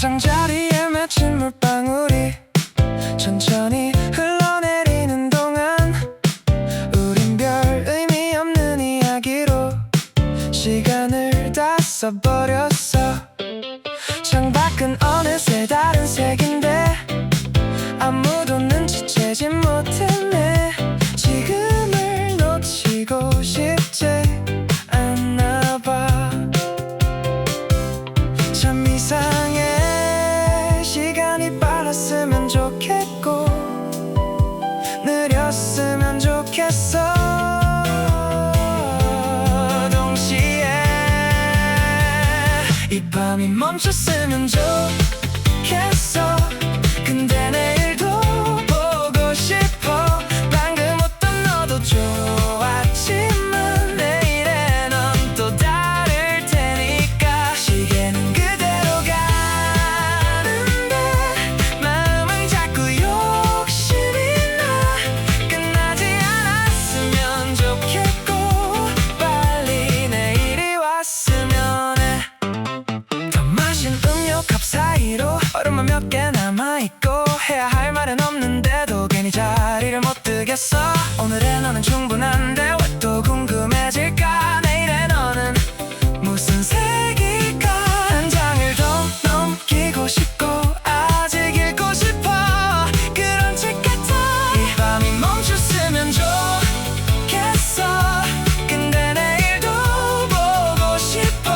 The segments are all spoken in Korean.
가장자리에 맺힌 물방울이 천천히 흘러내리는 동안 우린 별 의미 없는 이야기로 시간을 다 써버렸어. 창밖은 어느새 다른 색인데 아무도 눈치채지 못했네. 지금을 놓치고 싶지 않나 봐. 참 이상해. 시간이 빨랐으면 좋겠고 느렸으면 좋겠어. 동시에 이 밤이 멈췄으면 좋겠어. 근데 내일도 보고 싶어. 방금 웃던 너도 좋았지만 내일의 넌 또 다를 테니까. 시계는 그대로 가는데 마음은 자꾸 욕심이 나. 끝나지 않았으면 좋겠고 빨리 내일이 왔으면 해. 더 마신 음료 컵 사이로 얼음만 몇 개 남아있고 해야 할 말은 없는데도 괜히 자리를 못 뜨겠어. 오늘의 너는 충분한데 왜 또 궁금해질까. 내일의 너는 무슨 색일까. 한 장을 더 넘기고 싶고 아직 읽고 싶어. 그런 책 같아. 이 밤이 멈췄으면 좋겠어. 근데 내일도 보고 싶어.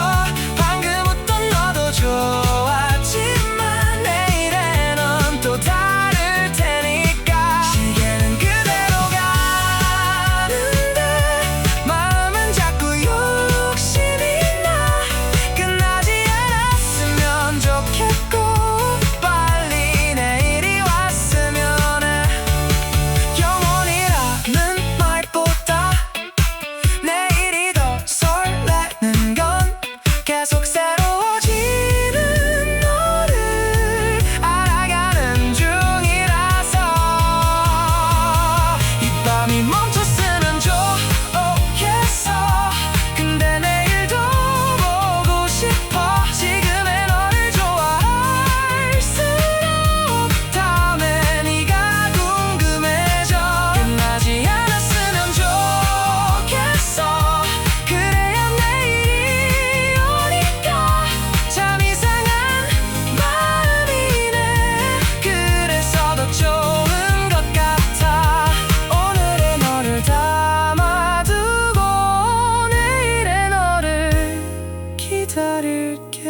방금 웃던 너도 좋았지만 내일의 넌 또 다를 테니까. 시계는 그대로 가는데 마음은 자꾸 욕심이 나. 끝나지 않았으면 좋겠고 빨리 내일이 왔으면 해. 영원이라는 말보다 내일이 더 설레는 건 계속 새로워지는 너를 알아가는 중이라서. 이 밤이 멈췄으면 좋겠어. 근데 내일도 보고 싶어. 지금의 너를 좋아할수록 다음에 네가 궁금해져. 끝나지 않았으면 좋겠어. 그래야 내일이 오니까. 참 이상한 마음이네. 그래서 더 좋은 것 같아. 오늘의 너를 담아두고 내일의 너를 기다릴게.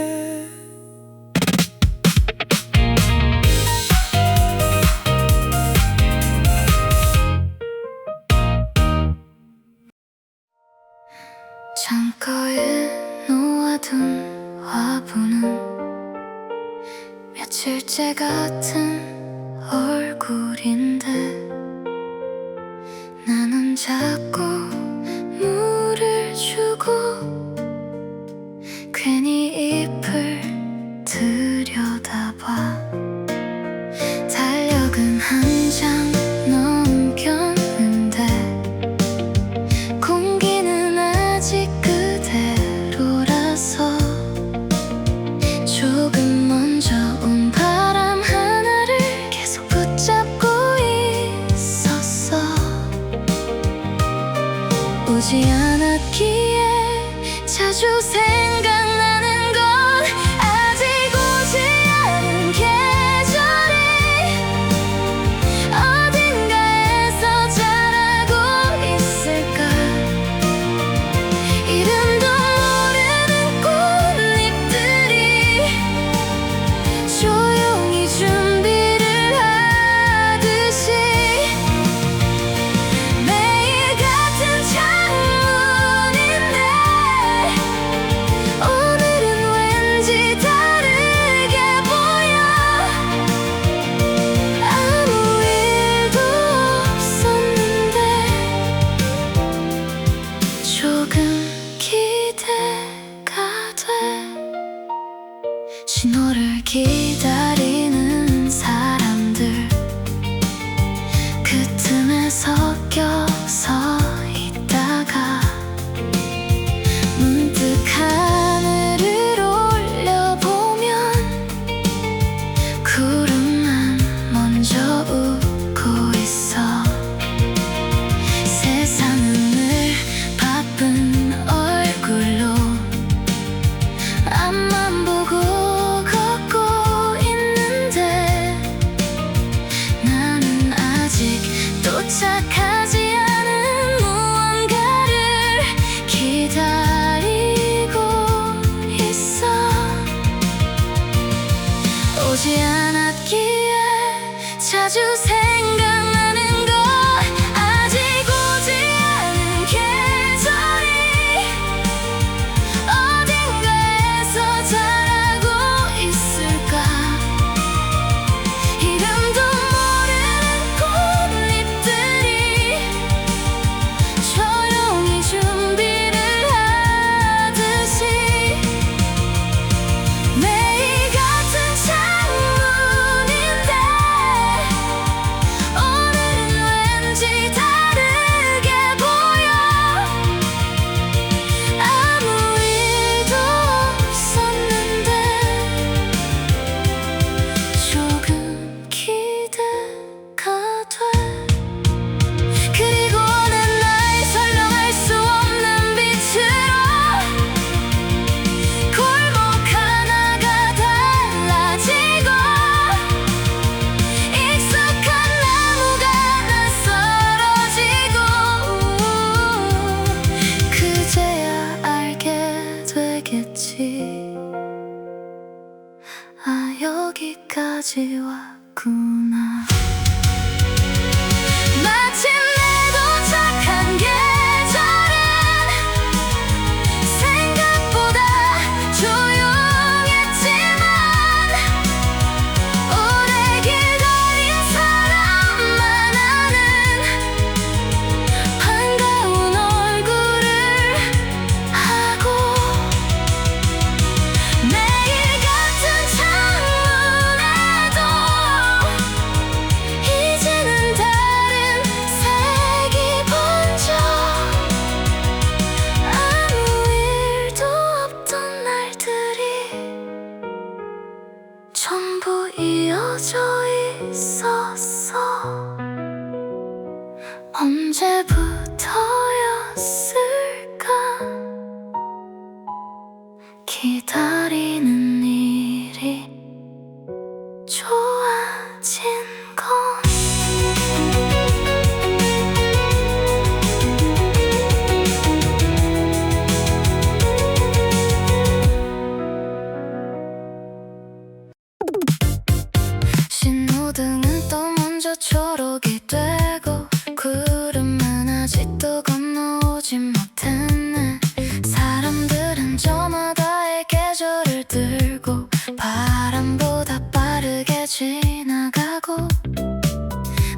창가에 놓아둔 화분은 며칠째 같은 얼굴인데 나는 자꾸 물을 주고 괜히 잎을 들여다봐. 달력은 한 장 넘겼는데 공기는 아직 그대로라서 조금 먼저 온 바람 하나를 계속 붙잡고 있었어. 오지 않았기에 자주 생각나는 건 아직 오지 않은 계절이 어딘가에서 자라고 있을까. 이름도 모르는 꽃잎들이 조용히 준비를 하듯이 매일 같은 창문인데 여기까지 왔구나. 마침내 도착한 계절은 생각보다 조용했지만 오래 기다린 사람만 아는 반가운 얼굴을 하고, 매일 같은 창문에도 이제는 다른 색이 번져. 아무 일도 없던 날들이 전부 이어져 있었어. 언제부터였을까 기다리는 일이 좋아진 건. 신호등은 또 먼저 초록이 되고 구름은 아직도 건너오지 못했네. 사람들은 저마다의 계절을 들고 바람보다 빠르게 지나가고,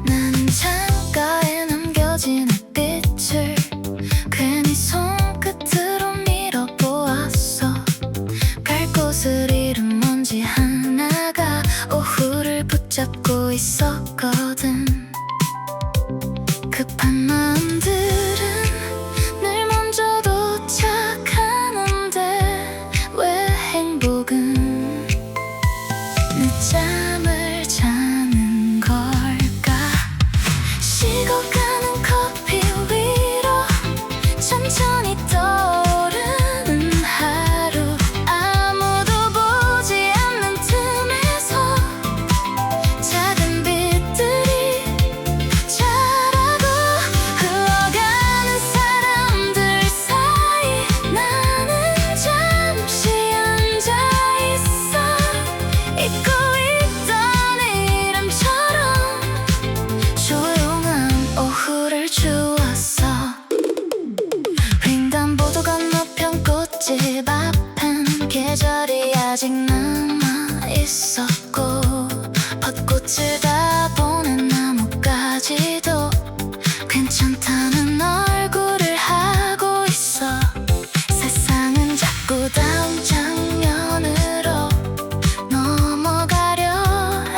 나는 창가에 남겨진 햇빛을 괜히 손끝으로 밀어보았어. 갈 곳을 잃은 먼지 하나가 오후를 붙잡고 있었거든. 급한 마음들은 늘 먼저 도착하는데 왜 행복은 늦잠을 자는 걸까? 식어가는 커피 위로 천천히 떠오르는 하루, 아무도 보지 않는 틈에서 작은 빛들이 자라고, 흘러가는 사람들 사이 나는 잠시 앉아있어. 잊고 있던 이름처럼 조용한 오후를 주었어. 횡단보도 건너편 꽃집 앞엔 계절이 아직 남아있었고, 벚꽃을 다 보낸 나뭇가지도 괜찮다는 얼굴을 하고 있어. 세상은 자꾸 다음 장면으로 넘어가려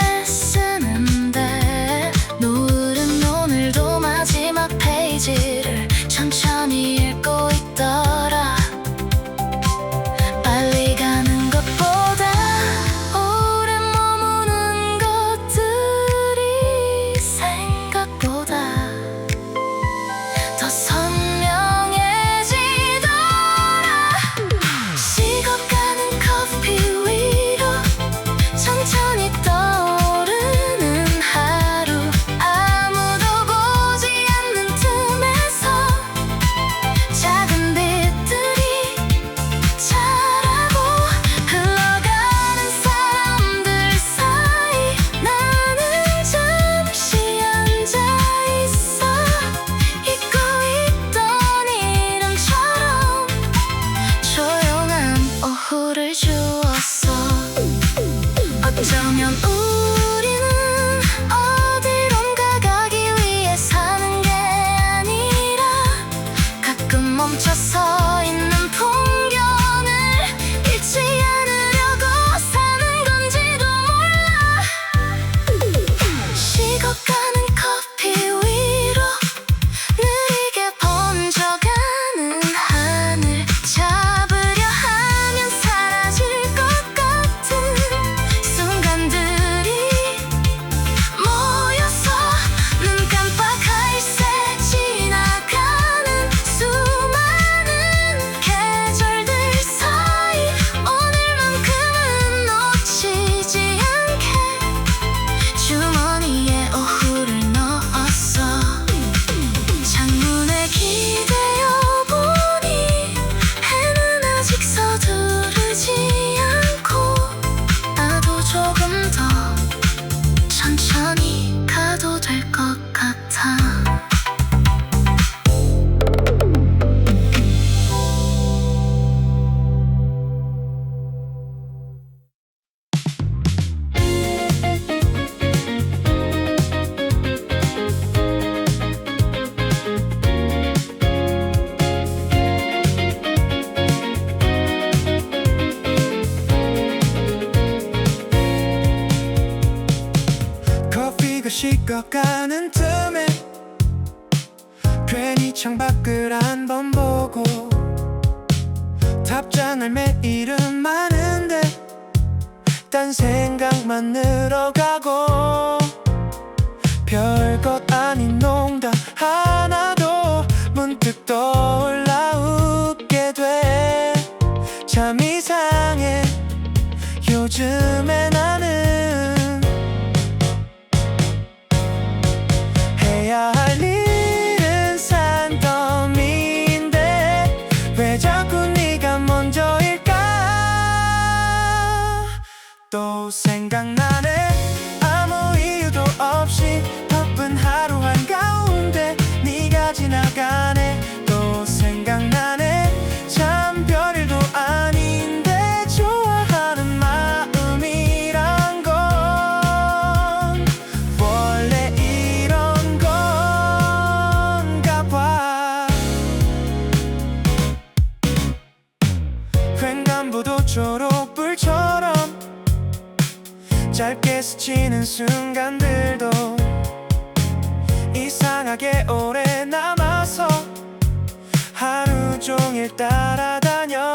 애쓰는데 노을은 오늘도 마지막 페이지를 천천히 읽고 있더라. 빨리 가는 것보다 오래 머무는 것들이 생각보다 더 선명해지더라. 식어가는 커피 위로 천천히 떠오르는 하루, 아무도 보지 않는 틈에서 작은 빛들이 자라고, 흘러가는 사람들 사이 나는 잠시 앉아있어. 잊고 있던 이름처럼 조용한 오후를 주었어. 어쩌면 우리는 어디론가 가기 위해 사는 게 아니라 가끔 멈춰서 있는 풍경을 잊지 않으려고 사는 건지도 몰라. 식어가는 커피 위로 느리게 번져가는 하늘, 잡으려 하면 사라질 것 같은 순간들이 모여서 눈 깜빡 갈새 지나가는 수많은 읽어가는 틈에 괜히 창밖을 한 번 보고 답장을 매일은 많은데 딴 생각만 늘어가고 별것 아닌 농담 하나도 문득 떠올라 웃게 돼. 참 이상해 요즘에 나는. 해야 할 일은 산더미인데 왜 자꾸 네가 먼저일까. 또 생각나네 아무 이유도 없이 바쁜 하루 한가운데 네가 지나가네. 또 생각나네 참 별일도 아닌데 좋아하는 마음이란 건 원래 이런 건가 봐. 횡단보도 초록불처럼 짧게 스치는 순간들도 이상하게 오래 남아서 하루 종일 따라다녀.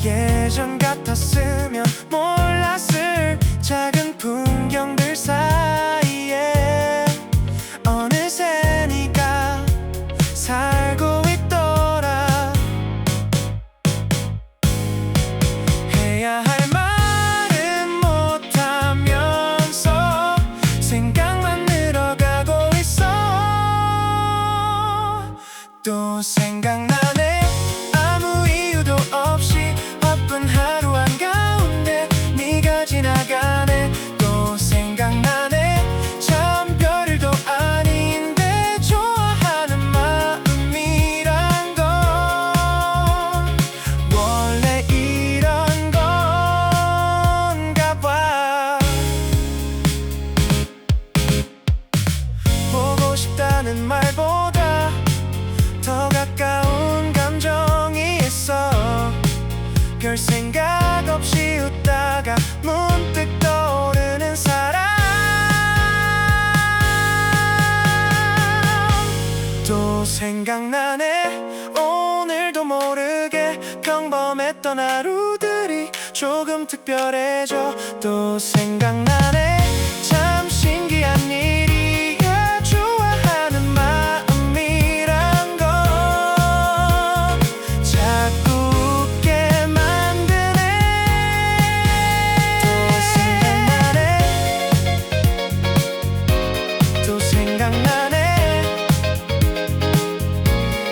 예전 같았으면 몰랐을 작은 풍경들 사이에 어느새 네가 살고 있더라. 해야 할 말은 못하면서 생각만 늘어가고 있어. 또 생각나네 아무 이유도 없이 바쁜 하루 한가운데 네가 지나가네. 또 생각나네 참 별일도 아닌데 좋아하는 마음이란 건 원래 이런 건가 봐. 보고 싶다는 말보다 더 가까운 감정이 있어. 별 생각 없이 웃다가 문득 떠오르는 사람. 또 생각나네 오늘도 모르게 평범했던 하루들이 조금 특별해져. 또 생각나네 참 신기한 일이야 좋아하는 마음이란 건 자꾸 웃게 만드네. 또 생각나네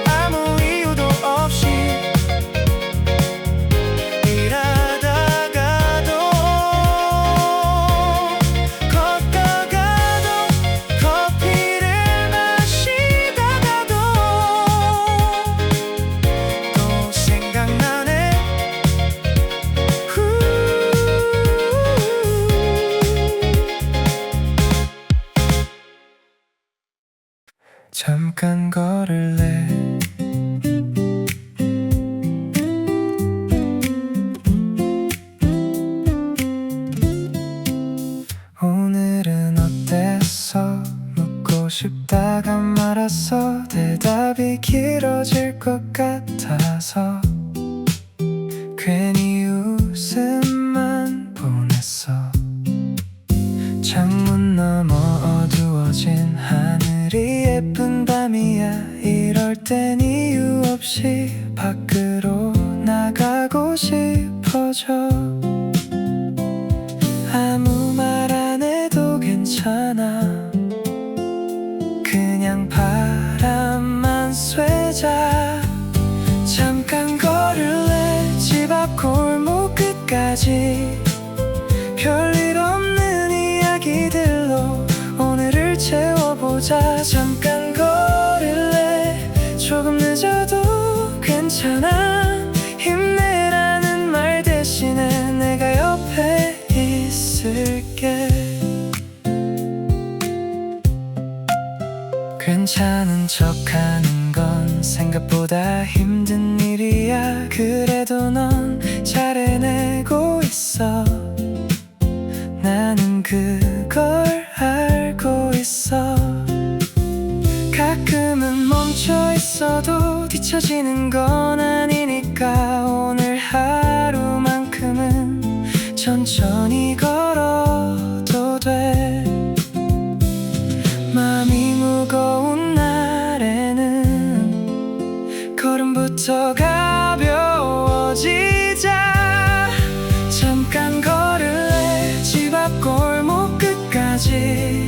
아무 이유도 없이 일하다가도 걷다가도 커피를 마시다가도 또 생각나네. 잠깐 걸을래. 오늘은 어땠어? 묻고 싶다가 말았어. 대답이 길어질 것 같아서 괜히 웃음만 보냈어. 창문 너머 어두워진 하늘이 예쁜 밤이야. 이럴 땐 이유 없이 밖으로 나가고 싶어져. 아무 말 안 해도 괜찮아. 그냥 바람만 쐬자. 잠깐 걸을래. 집 앞 골목 끝까지 별일 없는 이야기들로 오늘을 채워보자. 잠깐 걸을래. 조금 늦어도 괜찮아. 힘내라는 말 대신에 내가 옆에 있을게. 괜찮은 척하는 건 생각보다 힘든 일이야. 그래도 넌 잘 해내고 있어. 나는 그걸 알고 멈춰 있어도 뒤처지는 건 아니니까 오늘 하루만큼은 천천히 걸어도 돼. 마음이 무거운 날에는 걸음부터 가벼워지자. 잠깐 걸을래 집 앞 골목 끝까지.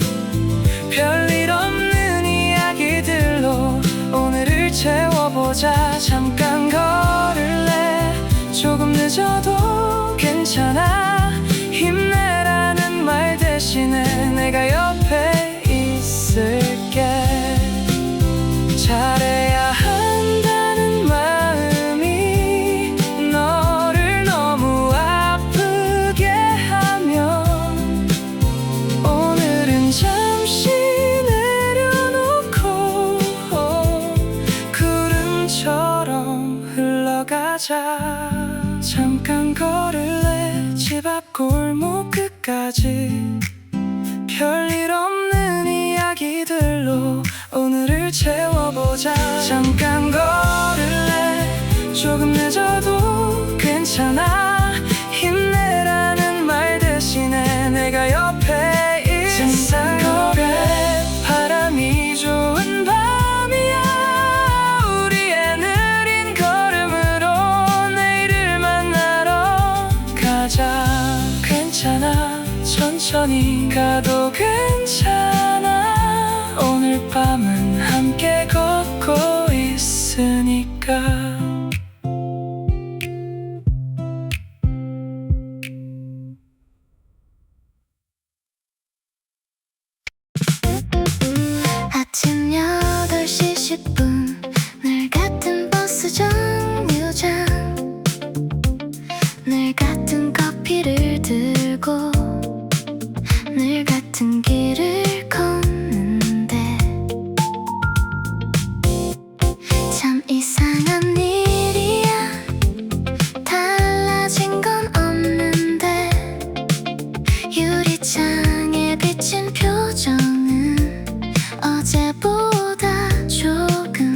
별일 없는 이야기들로 오늘을 채워보자. 잠깐 걸을래 조금 늦어도 괜찮아. 힘내라는 말 대신에 내가 옆에 있을게. 잘해야 한다는 마음이 너를 너무 아프게 하면 오늘은 잠시 내려놓고 구름처럼 흘러가자. 잠깐 걸을래 집 앞 골목 끝까지. 별일 없는 이야기들로 오늘을 채워보자. 잠깐 걸을래 조금 늦어도 괜찮아. 힘내라는 말 대신에 내가 옆에 있을게. 바람이 좋은 밤이야. 우리의 느린 걸음으로 내일을 만나러 가자. 괜찮아 천천히 가도 괜찮아. 오늘 밤은 함께 걷고 있으니까. 아침 8시 10분 늘 같은 버스 정류장. 늘 같은 커피를 들고 늘 같은 길을 걷는데 참 이상한 일이야. 달라진 건 없는데 유리창에 비친 표정은 어제보다 조금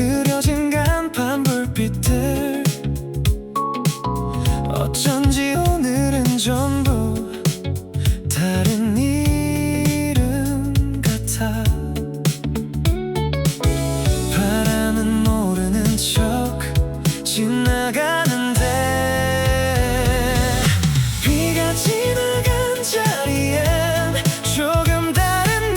그려진 간판 불빛들 어쩐지 오늘은 전부 다른 이름 같아. 바람은 모르는 척 지나가는데 비가 지나간 자리엔 조금 다른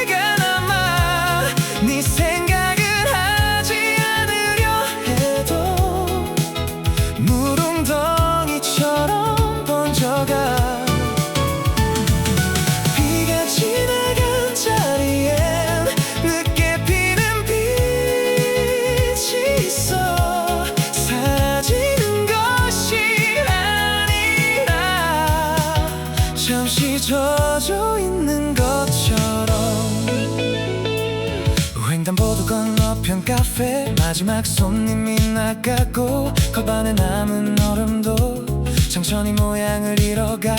내가 남아. 네 생각을 하지 않으려 해도 물웅덩이처럼 번져가. 비가 지나간 자리엔 늦게 피는 빛이 있어. 사라지는 것이 아니라 잠시 젖어 있는 것처럼. 횡단보도 건너편 카페 마지막 손님이 나가고 걸반에 남은 얼음도 천천히 모양을 잃어가.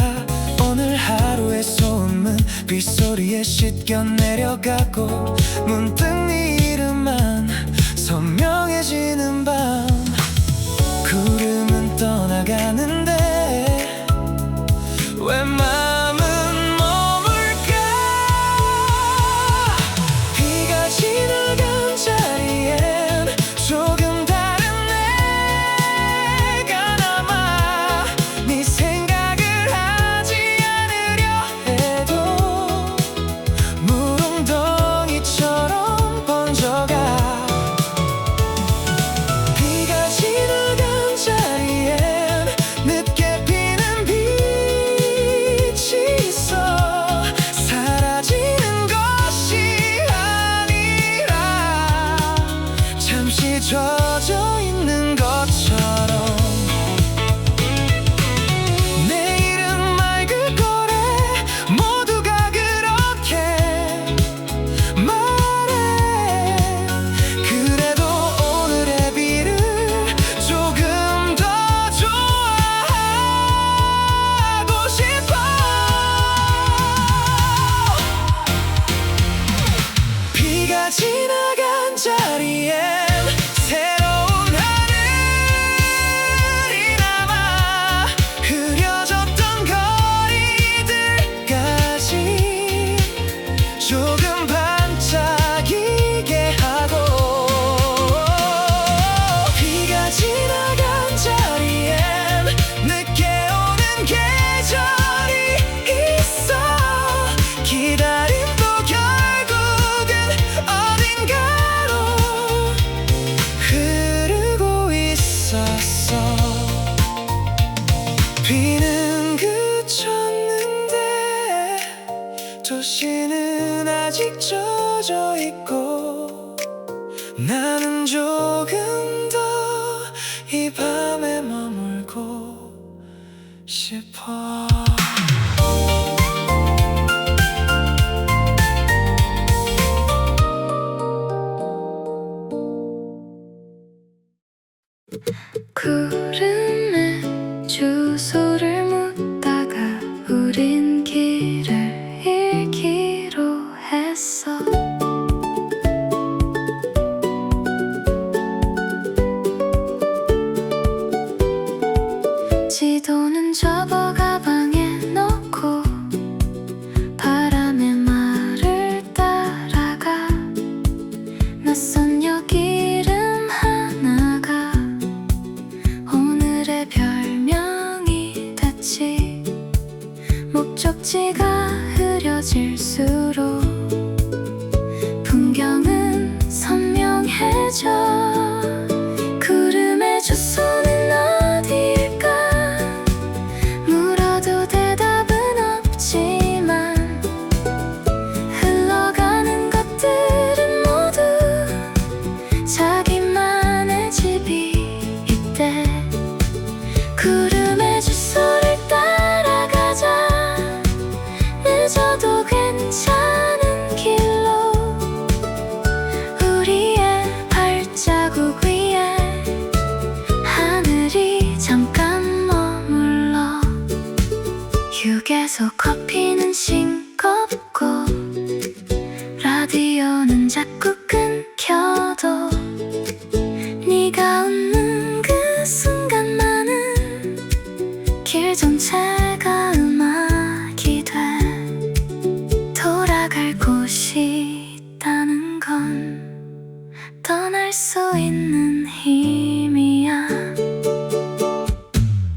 오늘 하루의 소음은 빗소리에 씻겨 내려가고 문득 네 이름만 선명해지는 밤. 구름은 떠나가는데 왜 마음은 머물까. 비가 지나간 자리엔 조금 다른 내가 남아. 네 생각을 하지 않으려 해도 물웅덩이처럼 번져가. 비가 지나간 자리엔 늦게 피는 빛이 있어. 사라지는 것이 아니라 잠시 젖어 있는 것처럼. 내일은 맑을 거래 모두가 그렇게 말해. 그래도 오늘의 비를 조금 더 좋아하고 싶어. 비가 지나간 자리엔 새로운 하늘이 남아. 흐려졌던 거리들까지 조금 반짝이게 하고. 비가 지나간 자리엔 늦게 오는 계절이 있어. 기다림도 결국은 어딘가로 흐르고 있었어. 비는 그쳤는데 도시는 아직 젖어 있고 나는 조금 더 이 밤에 머물고 싶어. 구름에 주소를 묻다가 우린 길을 잃기로 했어. 지도는 접어 가방에 넣고 바람의 말을 따라가. 낯선 역 이름 하나가 오늘의 할 수 있는 힘이야.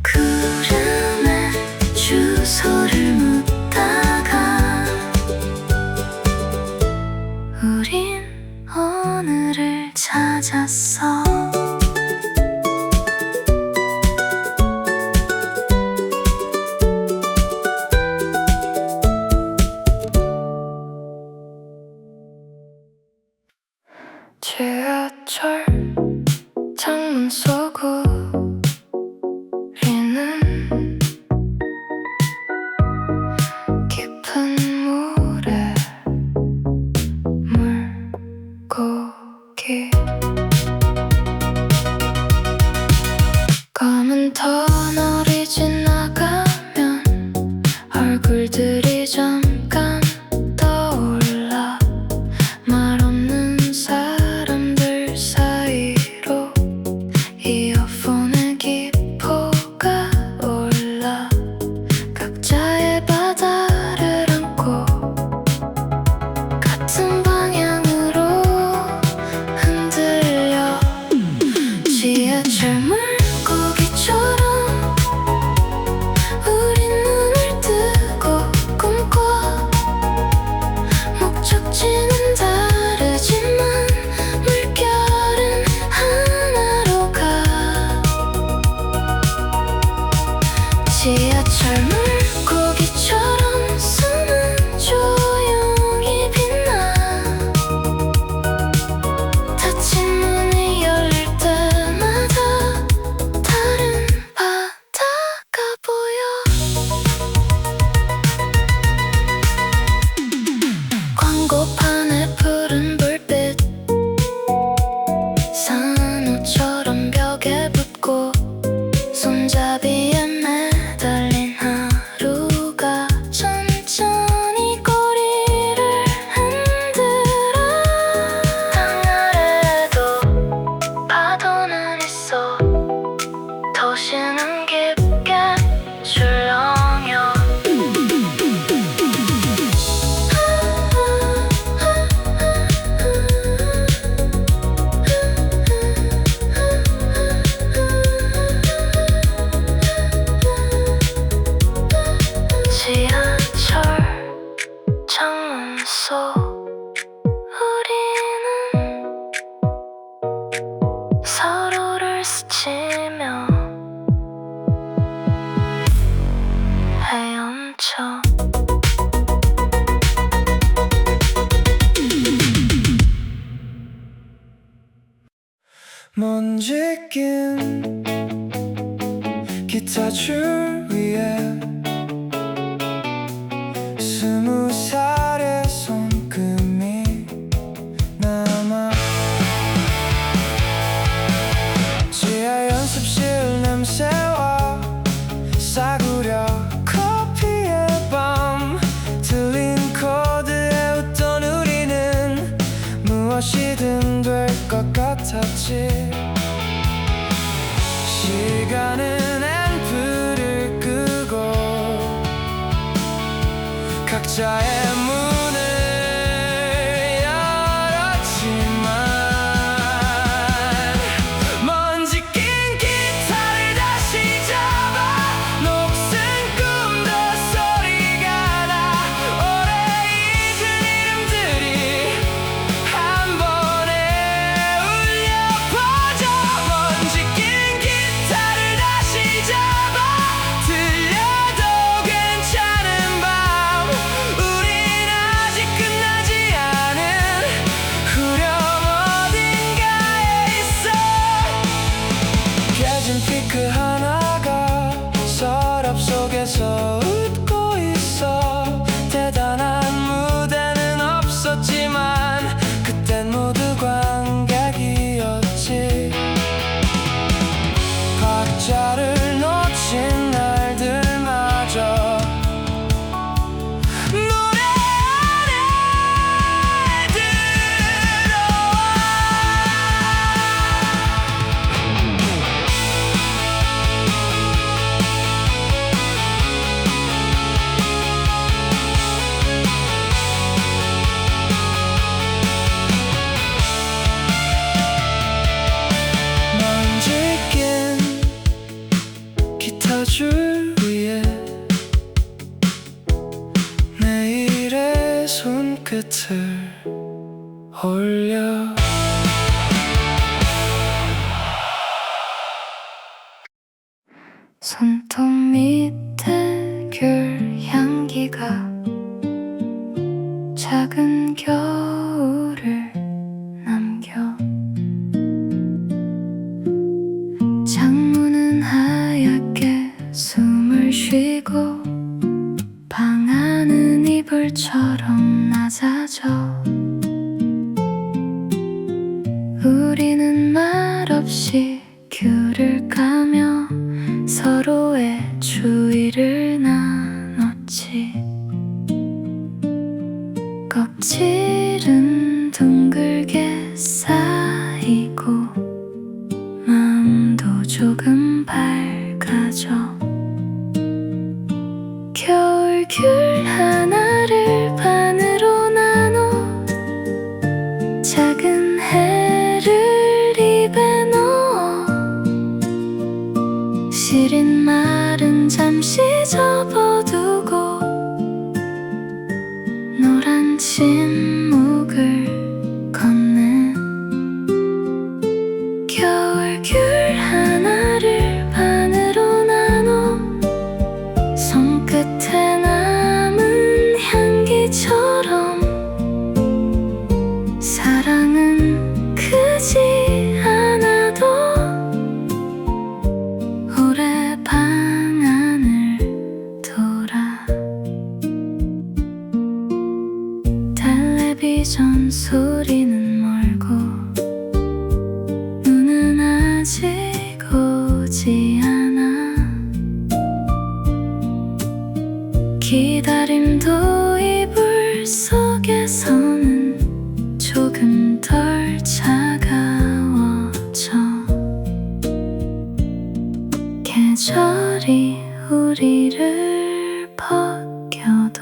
구름에 주소를 묻다가 우린 오늘을 찾았어. 지하철 창문 속 우리는 깊은 물에 물고기. 검은 터널이 지나가면 얼굴들이 잠깐 떠올라. 말 없는 사람들 사이로 이어폰의 기포가 올라. 각자의 바다를 안고 같은 방향으로 흔들려. 지하철 물고기처럼 우린 눈을 뜨고 꿈꿔. 목적지는 다르지만 물결은 하나로 가. 지하철 물고기처럼 숨은 조용히 빛나. 닫힌 문이 열릴 때마다 다른 바다가 보여. 광고판에 푸른 불빛 산호처럼 벽에 붙고 손잡이에 매달린 하루가 천천히 꼬리를 흔들어. 땅 아래에도 파도는 있어. 도시는 깊게 출렁여. 지하철 창문 속 우리는 서로를 스치며 헤엄쳐. 먼지 낀 기타 줄 위에 20살의 손금이 남아. 지하 연습실 냄새와 싸구려 커피의 밤. 틀린 코드에 웃던 우리는 무엇이든 될 것 같았지. 시간은 앰프를 끄고 각자의 문을 열었지만 먼지 낀 기타를 다시 잡아. 녹슨 꿈도 소리가 나. 오래 잊은 이름들이 한 번에 울려 퍼져. 먼지 낀 기타를 다시 잡아. 들려도 괜찮은 밤. 우린 곁을 올려 손톱 밑에 귤 향기가 작은 겨울을 남겨 창문은 하얗게 숨을 쉬고 방 안은 이불처럼 낮아져 우리는 말없이 귤을 까며 서로의 주위를 나눴지 껍질은 둥글게 쌓이고 마음도 조금 밝아져 겨울 귤 하나를 반으로 나눠 작은 해를 입에 넣어 시린 말은 잠시 접어두고 노란 침묵을 건네 겨울 귤 하나를 반으로 나눠 손끝에 남은 향기처럼 사랑은 크지 않아도 오래 방 안을 돌아 텔레비전 소리는 멀고 눈은 아직 오지 않아 기다림도 이불 속에서는 조금 덜 차가워져 계절이 우리를 벗겨도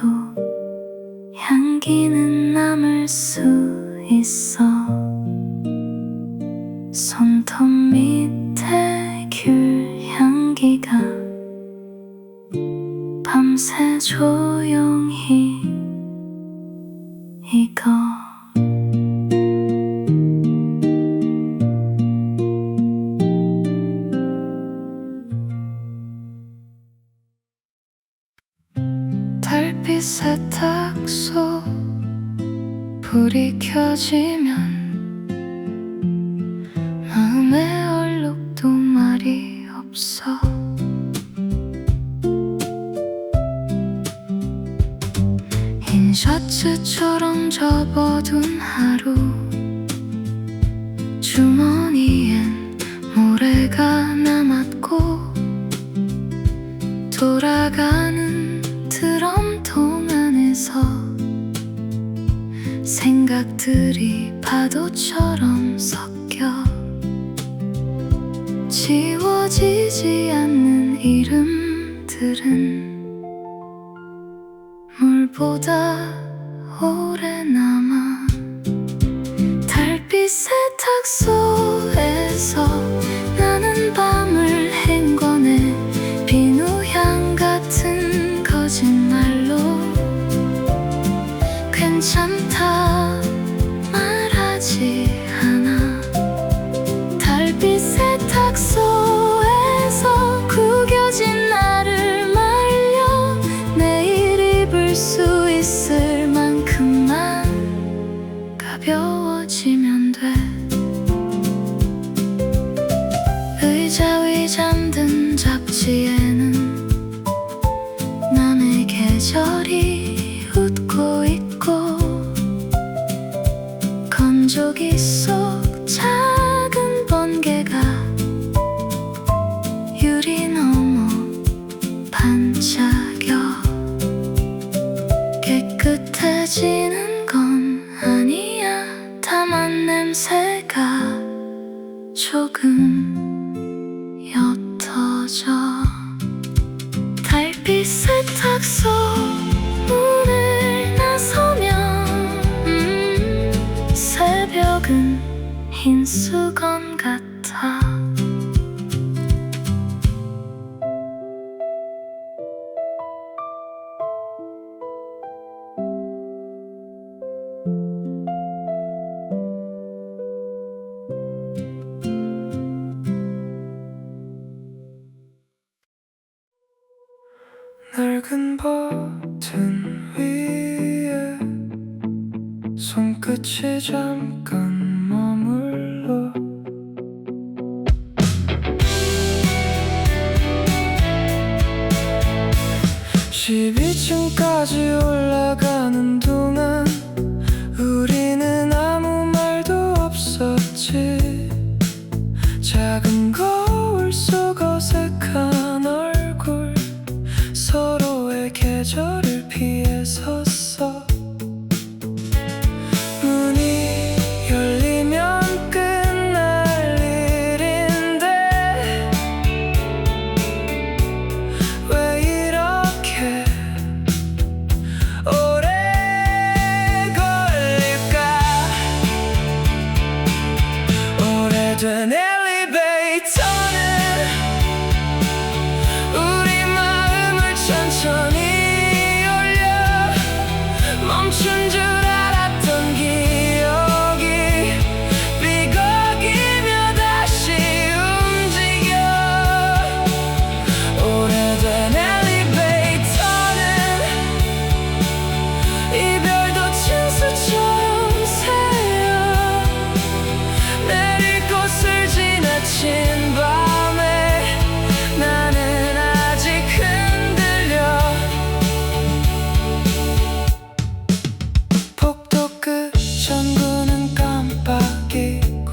향기는 남을 수 있어 손톱 밑에 귤 향기가 밤새 조용히 익어 달빛 세탁소 불이 켜지면 마음의 얼룩도 말이 없어 흰 셔츠처럼 접어둔 하루 주머니엔 모래가 남았고 돌아가는 드럼통 안에서 생각들이 파도처럼 섞여 지워지지 않는 이름들은 물보다 오래 남아 달빛 세탁소에서 나는 밤을 행궈내 비누향 같은 거짓말로 괜찮다 말하지 않아 달빛 세탁소에서 구겨진 나를 말려 매일 입을 수 있을 만큼만 가벼워지면 돼 의자 위 잠든 잡지에는 남의 계절이 웃고 있고 건조기 속 작은 번개가 유리 넘어 반짝여 깨끗해지는 건 아니야 다만 냄새가 조금 옅어져 달빛 세탁소 문을 나서면 새벽은 흰 수건 같아 작은 버튼 위에 손끝이 잠깐 머물러 12층까지 올라가는 동안 우리는 아무 말도 없었지. 작은 거울 속 어색한 얼굴, 서로의 계절을 피해 섰어. 문이 열리면 끝날 일인데 왜 이렇게 오래 걸릴까? 오래된 엘리베이터는 우리 마음을 천천히 올려 멈춘 줄 알았던 기억이 비거기며 다시 움직여. 오래된 엘리베이터는 이별도 진수처럼 새어 내릴 곳을 지나친 밤에 나는 아직 흔들려. 폭도 끝 전구는 깜빡이고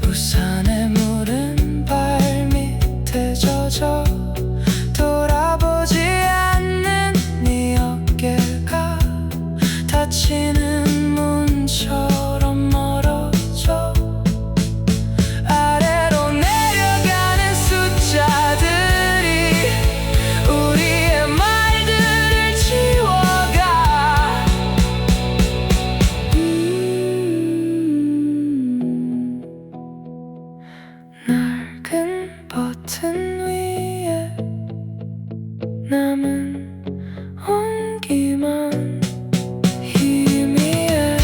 우산에 물은 발밑에 젖어 돌아보지 않는 네 어깨가 닫히는 문처럼 멀어져. 아래로 내려가는 숫자들이 우리의 말들을 지워가. 낡은 버튼 위에 남은 온기만 희미해.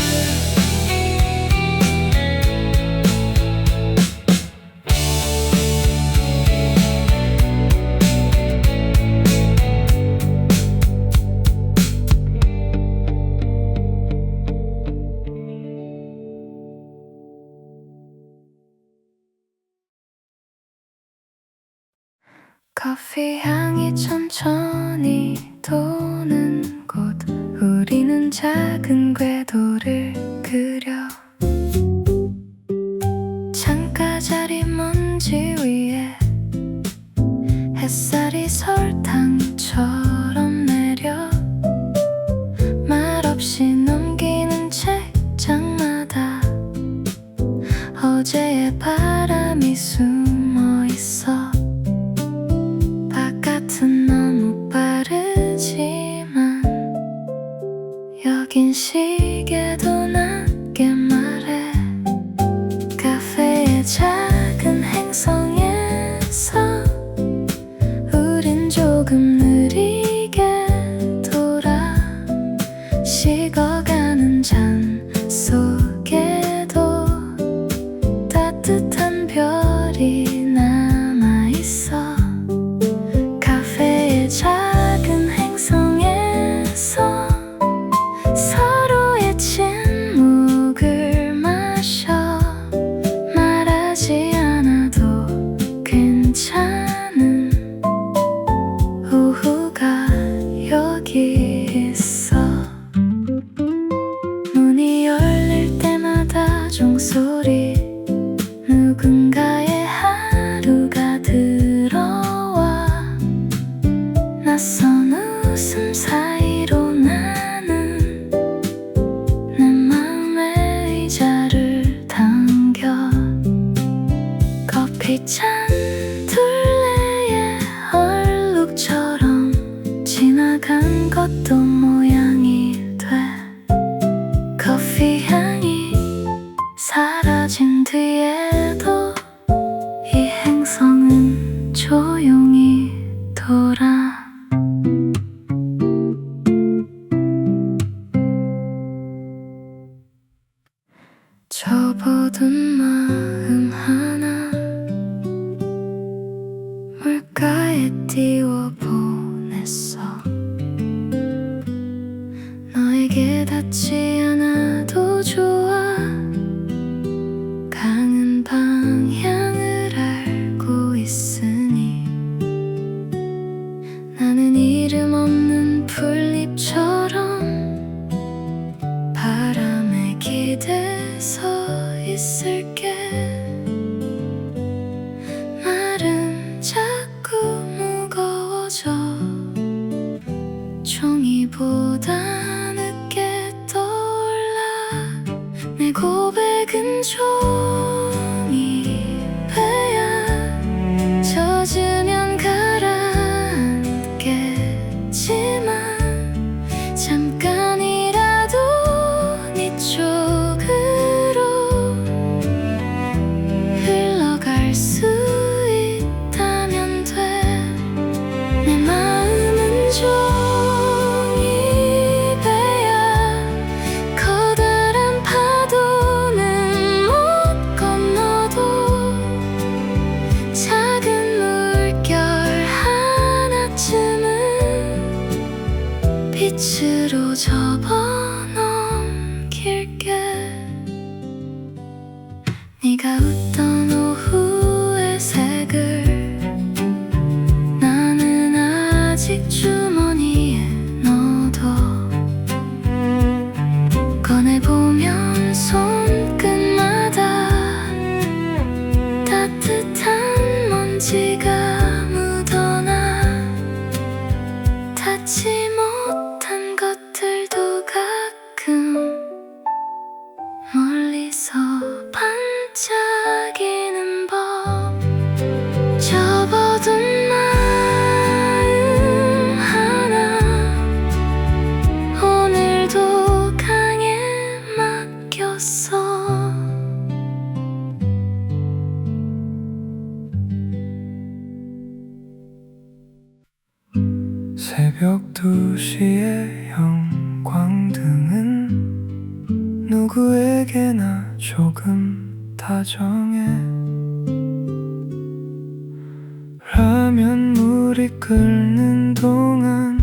커피 향이 천천히 도는 곳, 우리는 작은 궤도를 그려. 창가 자리 먼지 위에 햇살이 설탕처럼 내려 말없이 넘기는 책장마다 어제의 바람이 숨어 있어. 바깥은 너무 빠르지만 여긴 시계도 낮게 말해. 카페의 작은 행성에서 우린 조금 느리게 돌아. 식어가는 잔 속에도 따뜻한 별이 남아있어. 카페의 작은 행성에서 서로의 침묵을 마셔. 말하지 않아도 괜찮은 오후가 여기 있어. 문이 열릴 때마다 종소리, 누군가의 하루가 들어와. 낯선 웃음 사이로 나는 내 마음의 의자를 당겨. 커피잔 둘레의 얼룩처럼 지나간 것도 모양이 돼. 커피 향이 사라진 뒤에도 이 행성은 조용히 돌아. 접어둔 마음 하나 물가에 띄워 보냈어. 방향을 알고 있으니 나는 이름 없는 풀잎처럼 바람에 기대서 있을게. 말은 자꾸 무거워져 종이보다 늦게 떠올라. 내 고백은 종이배야. 젖으면 가라앉겠지만 잠깐이라도 네 쪽으로 흘러갈 수 있다면 돼. 내 마음은 종이배야. 커다란 파도는 못 건너도 작은 물결 하나쯤은 빛으로 접어넘길게. 네가 웃던 오후의 색을 나는 아직 주머니에 넣어둬. 꺼내보면 손끝마다 따뜻한 먼지가 묻어나. 닿지 못한 것들도 가끔 멀리서 반짝이는 법. 접어둔 마음 하나 오늘도 강에 맡겼어. 새벽 2시의 형광등은 누구에게나 조금 다정해. 라면 물이 끓는 동안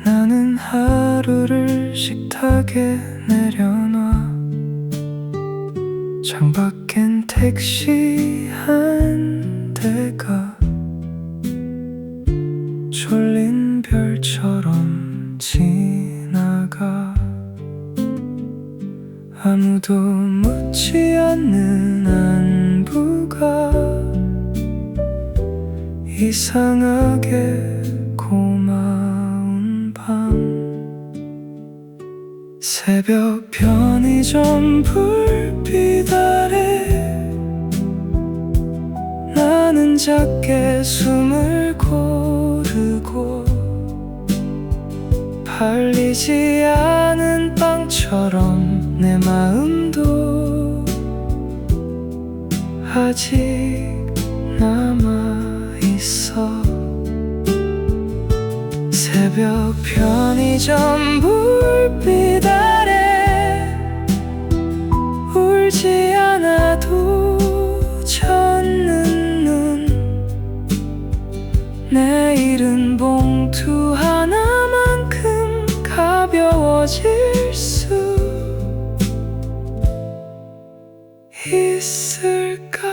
나는 하루를 식탁에 내려놔. 창밖엔 택시 한 대가 졸린 별처럼 지나가. 아무도 묻지 않는 안부가 이상하게 고마운 밤. 새벽 편의점 불빛 아래 나는 작게 숨을 고르고 팔리지 않은 빵처럼 내 마음도 아직 남아있어. 새벽 편의점 불빛 아래 울지 않아도 젖는 눈. 내일은 봉투 하나만큼 가벼워질 수 있을까.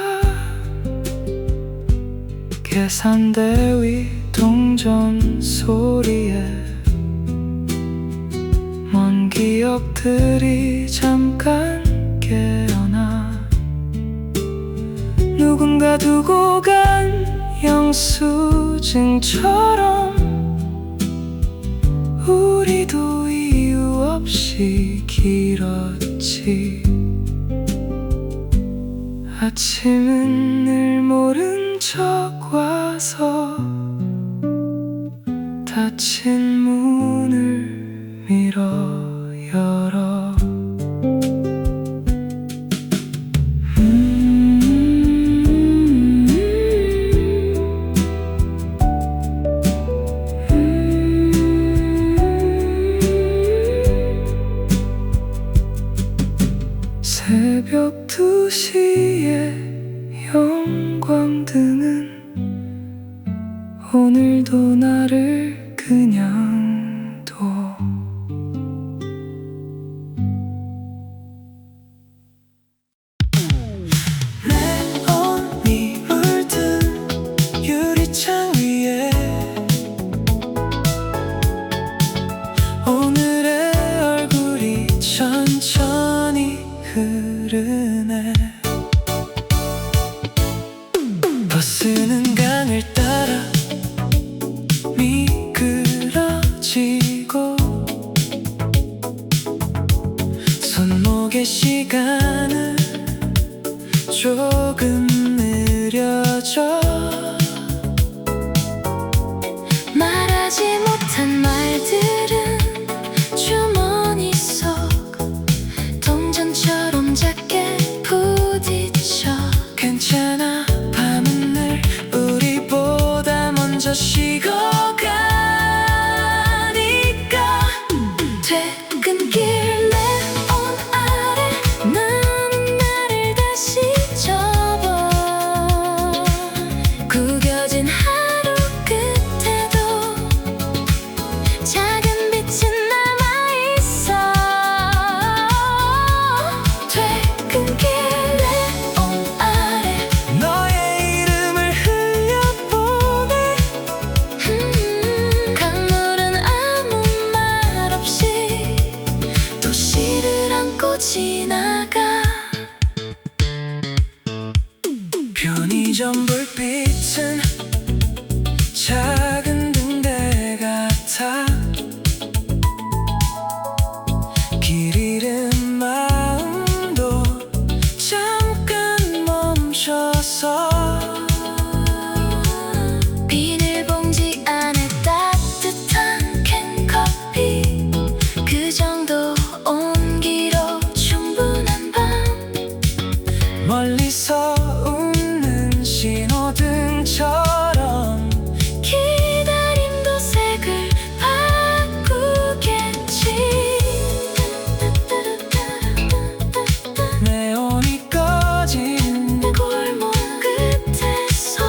계산대 위 동전 소리에 먼 기억들이 잠깐 깨어나. 누군가 두고 간 영수증처럼 우리도 이유 없이 길었지. 아침은 늘 모른 척 와서 닫힌 문을 밀어 열어. 새벽 2시에 형광등은 오늘도 나를 그냥 둬. 버스는 강을 따라 미끄러지고 손목의 시간은 조금 느려져. 말하지 못한 말들은 주머니 속 동전처럼 작게 부딪혀. 괜찮아, 밤은 늘 우리보다 먼저 식어가니까. 퇴근길 네온 아래 나는 나를 다시 접어. 구겨진 하루 끝에도 작은 빛은 남아있어. 퇴근길 네온 아래 너의 이름을 흘려보내. 강물은 아무 말 없이 도시를 안고 지나가. 편의점 불빛은 작은 등대 같아. 길 잃은 마음도 잠깐 멈춰서. 비닐봉지 안에 따뜻한 캔커피, 그 정도 온기로 충분한 밤. 멀리서 웃는 신호등처럼 기다림도 색을 바꾸겠지. 네온이 꺼진 골목 끝에서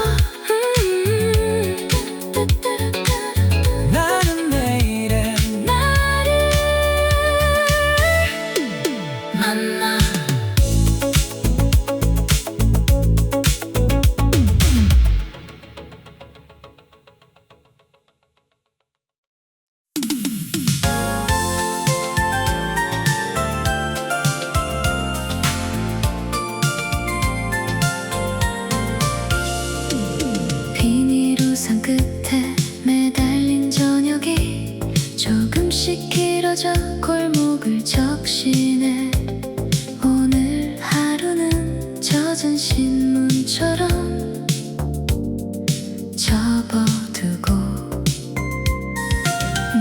나는 내일의 나를 만나. 비닐 우산 끝에 매달린 저녁이 조금씩 길어져 골목을 적시네. 오늘 하루는 젖은 신문처럼 접어두고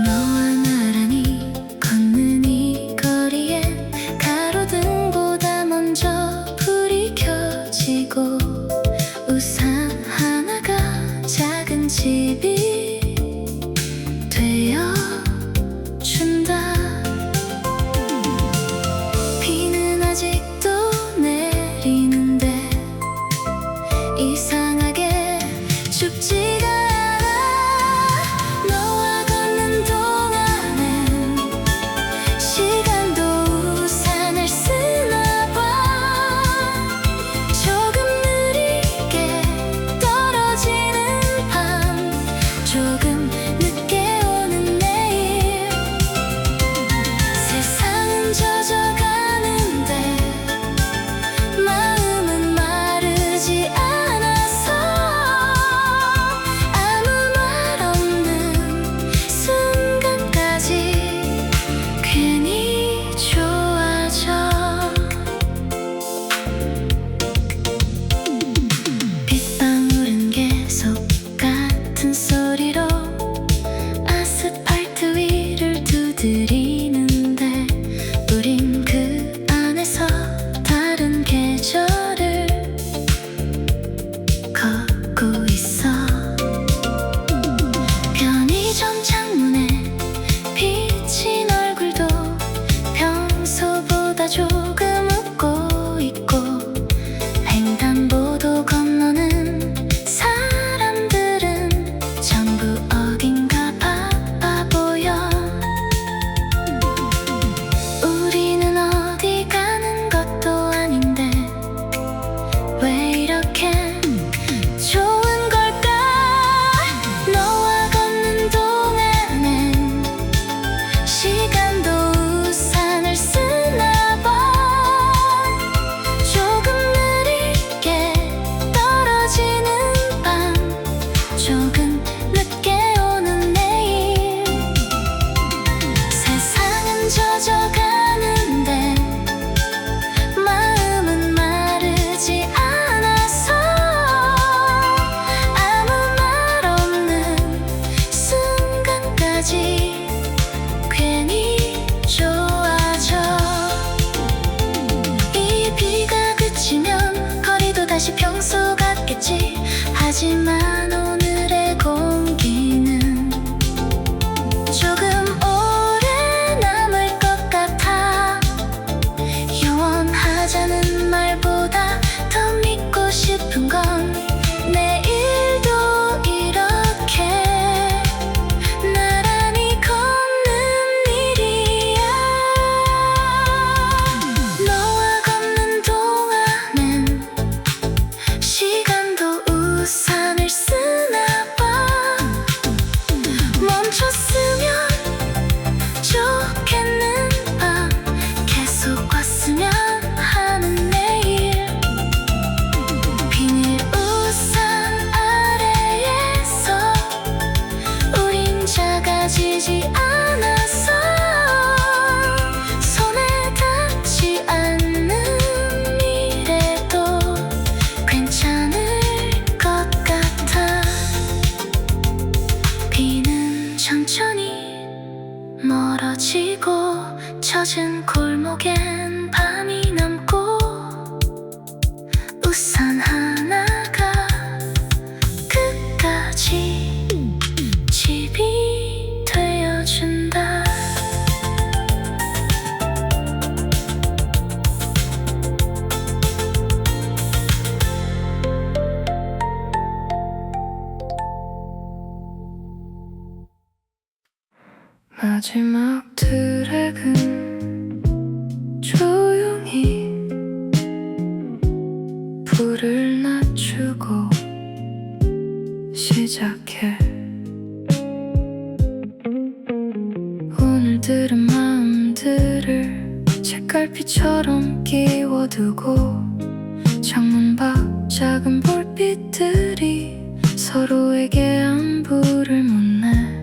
너와 나란히 걷는 이 거리엔 가로등보다 먼저 불이 켜지고 우산 하나가 작은 집이 되어준다. 비는 아직도 내리는데 우산 하나가 끝까지 집이 되어준다. 마지막 트랙은 조용히 불을 낮추고 시작해. 오늘 들은 마음들을 책갈피처럼 끼워두고 창문 밖 작은 볼빛들이 서로에게 안부를 묻네.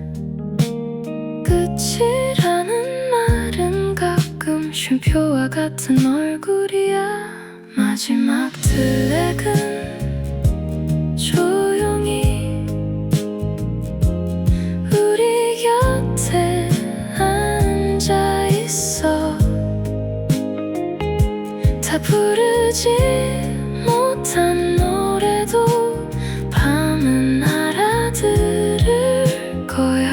끝이라는 말은 가끔 쉼표와 같은 얼굴이야. 마지막 트랙은 조용히 우리 곁에 앉아있어. 다 부르지 못한 노래도 밤은 알아들을 거야.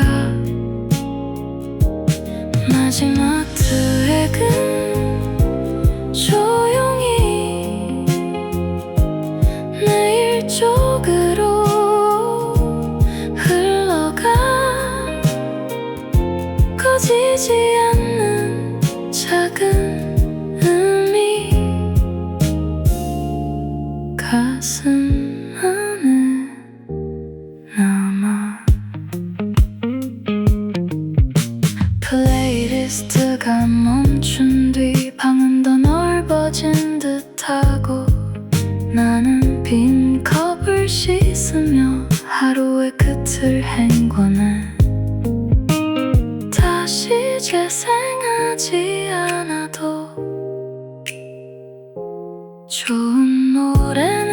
마지막 트랙은 조용히 내일 쪽으로 흘러가. 꺼지지 않는 작은 의미 가슴 안에 남아. 플레이리스트가 멈춘 뒤 방은 더 넓어진 듯하고 나는 빈 컵을 씻으며 하루의 끝을 행궈내. 다시 재생하지 않아도 좋은 노래는